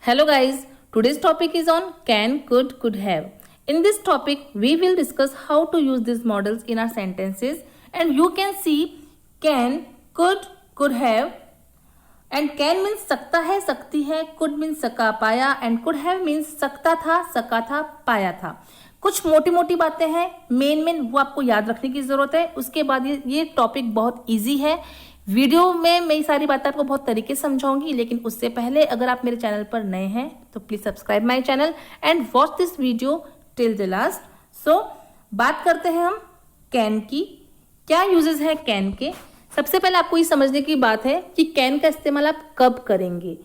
Hello guys, today's topic is on can, could have. In this topic, we will discuss how to use these models in our sentences, and you can see can, could have, and can means सकता है, सकती है, could means सका पाया, and could have means सकता था, सका था, पाया था. कुछ मोटी मोटी बातें हैं, मेन वो आपको याद रखने की जरूरत है. उसके बाद ये टॉपिक बहुत इजी है. वीडियो में मैं सारी बातें आपको बहुत तरीके से समझाऊंगी, लेकिन उससे पहले अगर आप मेरे चैनल पर नए हैं तो please subscribe my channel and watch this video till the last. So बात करते हैं हम कैन की. क्या यूजेस है कैन के. सबसे पहले आपको ये समझने की बात है कि कैन का इस्तेमाल आप कब करेंगे.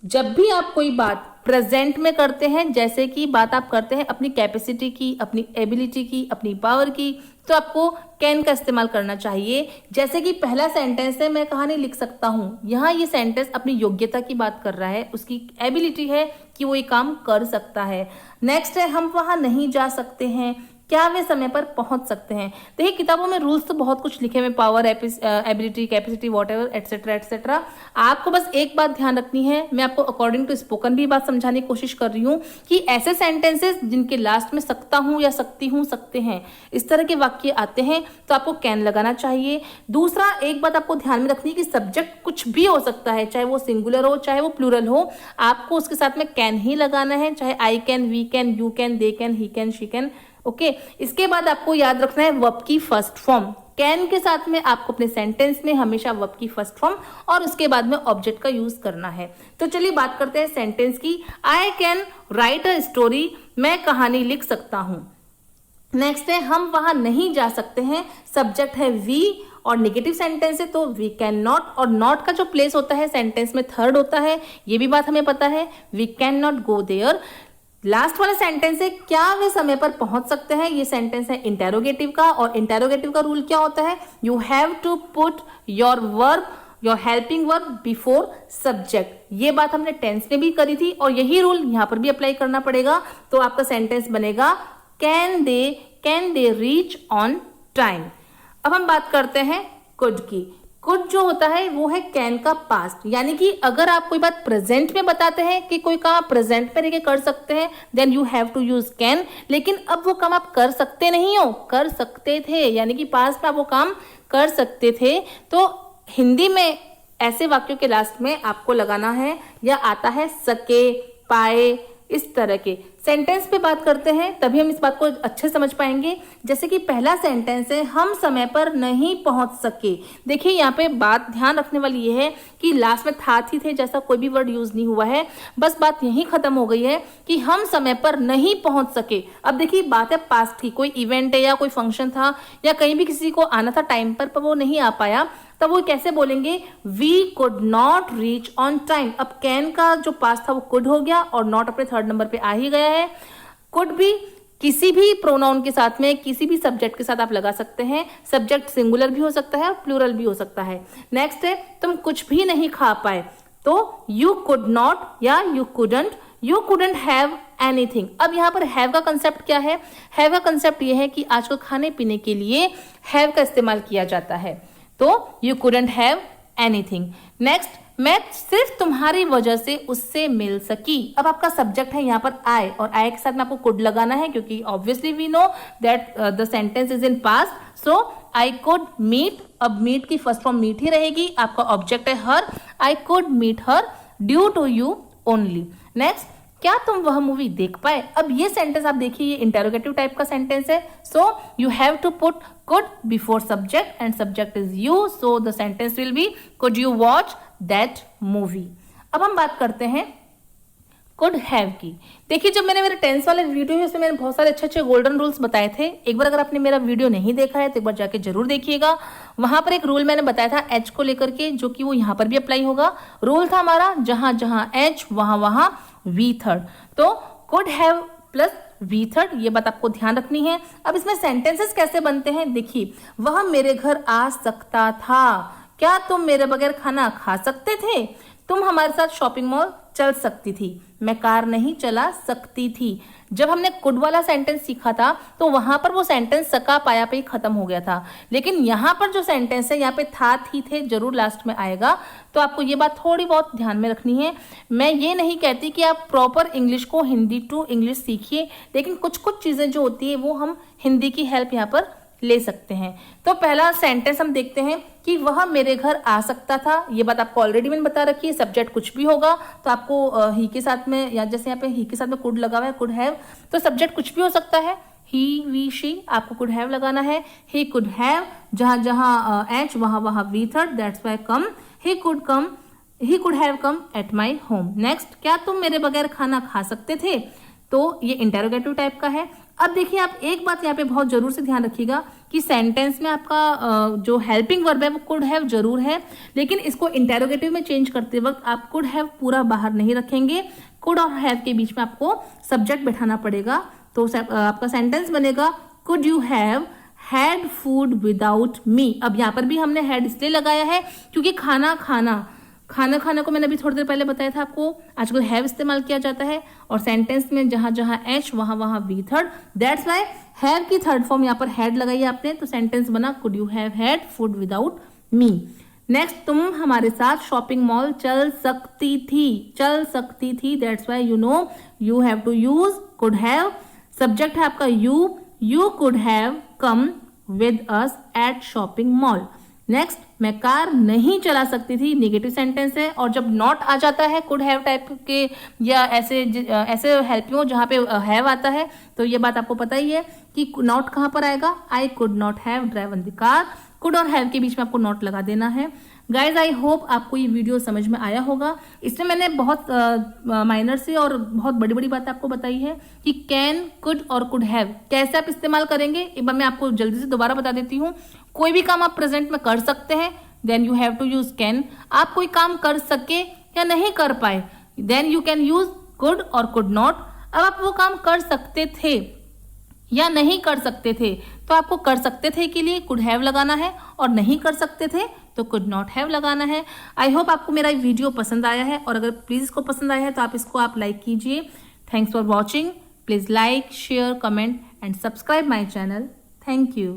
जब भी आप कोई बात प्रेजेंट में करते हैं, जैसे कि बात आप करते हैं अपनी कैपेसिटी की, अपनी एबिलिटी की, अपनी पावर की, तो आपको कैन का इस्तेमाल करना चाहिए. जैसे कि पहला सेंटेंस है, मैं कहानी लिख सकता हूं. यहाँ ये सेंटेंस अपनी योग्यता की बात कर रहा है, उसकी एबिलिटी है कि वो ये काम कर सकता है. नेक्स्ट है हम वहां नहीं जा सकते हैं, क्या वे समय पर पहुंच सकते हैं. देखिए किताबों में रूल्स तो बहुत कुछ लिखे हुए, power, ability, capacity, whatever, etcetera etcetera. आपको बस एक बात ध्यान रखनी है, मैं आपको अकॉर्डिंग टू स्पोकन भी बात समझाने की कोशिश कर रही हूँ कि ऐसे सेंटेंसेस जिनके लास्ट में सकता हूं या सकती हूं, सकते हैं, इस तरह के वाक्य आते हैं तो आपको कैन लगाना चाहिए. दूसरा एक बात आपको ध्यान में रखनी है कि सब्जेक्ट कुछ भी हो सकता है, चाहे वो सिंगुलर हो चाहे वो प्लूरल हो, आपको उसके साथ में कैन ही लगाना है. चाहे I can, we can, you can, they can, he can, she can. Okay. इसके बाद आपको याद रखना है वर्ब की फर्स्ट फॉर्म. कैन के साथ में आपको अपने सेंटेंस में हमेशा वर्ब की फर्स्ट फॉर्म और उसके बाद में ऑब्जेक्ट का यूज करना है. तो चलिए बात करते हैं सेंटेंस की. I can write a story, मैं कहानी लिख सकता हूं. नेक्स्ट है हम वहां नहीं जा सकते हैं. सब्जेक्ट है वी और नेगेटिव सेंटेंस है तो वी कैन नॉट, और नॉट का जो प्लेस होता है सेंटेंस में थर्ड होता है, ये भी बात हमें पता है. We can not go there. Last वाला सेंटेंस है क्या वे समय पर पहुंच सकते हैं. ये सेंटेंस है इंटेरोगेटिव का, और इंटेरोगेटिव का रूल क्या होता है, you have to put your verb, your helping verb before subject. ये बात हमने टेंस में भी करी थी और यही रूल यहां पर भी अप्लाई करना पड़ेगा. तो आपका सेंटेंस बनेगा can they reach on time. अब हम बात करते हैं कुड की. कुड जो होता है वो है कैन का पास्ट, यानी कि अगर आप कोई बात प्रेजेंट में बताते हैं कि कोई काम प्रेजेंट में लेके कर सकते हैं, then you have to use can. लेकिन अब वो काम आप कर सकते नहीं हो, कर सकते थे, यानी कि पास्ट में आप वो काम कर सकते थे. तो हिंदी में ऐसे वाक्यों के लास्ट में आपको लगाना है या आता है सके, पाए, इस तरह के. सेंटेंस पे बात करते हैं तभी हम इस बात को अच्छे समझ पाएंगे. जैसे कि पहला सेंटेंस है हम समय पर नहीं पहुंच सके. देखिए यहाँ पे बात ध्यान रखने वाली ये है कि लास्ट में था, थी, थे जैसा कोई भी वर्ड यूज नहीं हुआ है. बस बात यही खत्म हो गई है कि हम समय पर नहीं पहुंच सके. अब देखिए बात है पास्ट की, कोई इवेंट है या कोई फंक्शन था या कहीं भी किसी को आना था टाइम पर वो नहीं आ पाया, तब वो कैसे बोलेंगे, we could not reach on time. अब कैन का जो पास्ट था वो कुड हो गया और नॉट अपने थर्ड नंबर पे आ ही गया है. कुड भी किसी भी प्रोनाउन के साथ में, किसी भी सब्जेक्ट के साथ आप लगा सकते हैं. सब्जेक्ट सिंगुलर भी हो सकता है और प्लूरल भी हो सकता है. नेक्स्ट है तुम कुछ भी नहीं खा पाए, तो यू कुड नॉट या यू कुडंट हैव एनीथिंग. अब यहाँ पर हैव का कंसेप्ट क्या है. हैव का कंसेप्ट ये है कि आजकल खाने पीने के लिए हैव का इस्तेमाल किया जाता है. तो you couldn't have anything. Next, मैं सिर्फ तुम्हारी वजह से उससे मिल सकी. अब आपका सब्जेक्ट है यहाँ पर आई, और आई के साथ में आपको कुड लगाना है क्योंकि obviously we know that the sentence is in past. So I could meet. अब मीट की फर्स्ट फॉर्म मीट ही रहेगी. आपका ऑब्जेक्ट है her. I could meet her due to you only. Next, क्या तुम वह मूवी देख पाए. अब ये सेंटेंस आप देखिए, ये इंटेरोगेटिव टाइप का सेंटेंस है. So you have to put could before subject and subject is you. So the sentence will be could you watch that movie. अब हम बात करते हैं कुड हैव की. देखिए जब मैंने मेरे टेंस वाले वीडियो है उसमें मैंने बहुत सारे अच्छे अच्छे गोल्डन रूल्स बताए थे. एक बार अगर आपने मेरा वीडियो नहीं देखा है तो एक बार जाके जरूर देखिएगा. वहां पर एक रूल मैंने बताया था एच को लेकर के, जो कि वो यहाँ पर भी अप्लाई होगा. रूल था हमारा जहां जहां एच वहां वहां वी थर्ड. तो could have plus V third, ये बात आपको ध्यान रखनी है. अब इसमें सेंटेंसेस कैसे बनते हैं देखिए, वह मेरे घर आ सकता था, क्या तुम मेरे बगैर खाना खा सकते थे. तुम हमारे साथ शॉपिंग मॉल चल सकती थी, मैं कार नहीं चला सकती थी। जब हमने कुड वाला सेंटेंस सीखा था तो वहां पर वो सेंटेंस सका पाया पे ही खत्म हो गया था, लेकिन यहाँ पर जो सेंटेंस है यहाँ पे था, थी, थे जरूर लास्ट में आएगा। तो आपको ये बात थोड़ी बहुत ध्यान में रखनी है। मैं ये नहीं कहती कि आप प्रॉपर इंग्लिश को हिंदी टू इंग्लिश सीखिए, लेकिन कुछ कुछ चीजें जो होती है वो हम हिंदी की हेल्प यहाँ पर ले सकते हैं। तो पहला सेंटेंस हम देखते हैं कि वह मेरे घर आ सकता था। ये बात आपको ऑलरेडी मैंने बता रखी है। सब्जेक्ट कुछ भी होगा तो आपको ही के साथ में, या जैसे यहाँ पे ही के साथ में कुड लगा हुआ है, कुड हैव, तो सब्जेक्ट कुछ भी हो सकता है। ही, वी, शी, आपको कुड हैव लगाना है। ही कुड हैव, जहां जहां एच वहां वहां V third, that's why come. He could have come at my home. Next, क्या तुम मेरे बगैर खाना खा सकते थे? तो ये इंटेरोगेटिव टाइप का है। अब देखिए, आप एक बात यहाँ पे बहुत जरूर से ध्यान रखिएगा कि सेंटेंस में आपका जो हेल्पिंग वर्ब है वो कुड हैव जरूर है, लेकिन इसको इंटेरोगेटिव में चेंज करते वक्त आप कुड हैव पूरा बाहर नहीं रखेंगे। कुड और हैव के बीच में आपको सब्जेक्ट बैठाना पड़ेगा। तो आपका सेंटेंस बनेगा could you have had food without मी। अब यहाँ पर भी हमने हैड इसलिए लगाया है क्योंकि खाना खाना को मैंने अभी थोड़ी देर पहले बताया था आपको, आजकल हैव इस्तेमाल किया जाता है और सेंटेंस में जहां जहां एच वहां वहां V third, that's why have की थर्ड फॉर्म यहाँ पर हैड लगाई आपने, तो सेंटेंस बना could you have had food without me. Next, तुम हमारे साथ शॉपिंग मॉल चल सकती थी, that's why you have to use could have. Subject है आपका you could have come with us at shopping mall. Next, मैं कार नहीं चला सकती थी, नेगेटिव सेंटेंस है, और जब नॉट आ जाता है कुड हैव टाइप के या ऐसे हेल्पिंग जहां पे हैव आता है, तो ये बात आपको पता ही है कि नॉट कहां पर आएगा। I could not have driven the car. Could और हैव के बीच में आपको नॉट लगा देना है। गाइज, आई होप आपको ये वीडियो समझ में आया होगा। इसमें मैंने बहुत माइनर से और बहुत बड़ी बड़ी बात आपको बताई है कि कैन, कुड और कुड हैव कैसे आप इस्तेमाल करेंगे। एक बार मैं आपको जल्दी से दोबारा बता देती हूँ। कोई भी काम आप प्रेजेंट में कर सकते हैं, then you have to use can. आप कोई काम कर सके या नहीं कर पाए, then you can use could और कुड नॉट। अब आप वो काम कर सकते थे या नहीं कर सकते थे, तो आपको कर सकते थे के लिए कुड हैव लगाना है और नहीं कर सकते थे तो कुड नॉट हैव लगाना है। आई होप आपको मेरा वीडियो पसंद आया है, और अगर प्लीज इसको पसंद आया है तो आप लाइक कीजिए। Thanks for watching. Please like, share, comment and subscribe my channel. Thank you.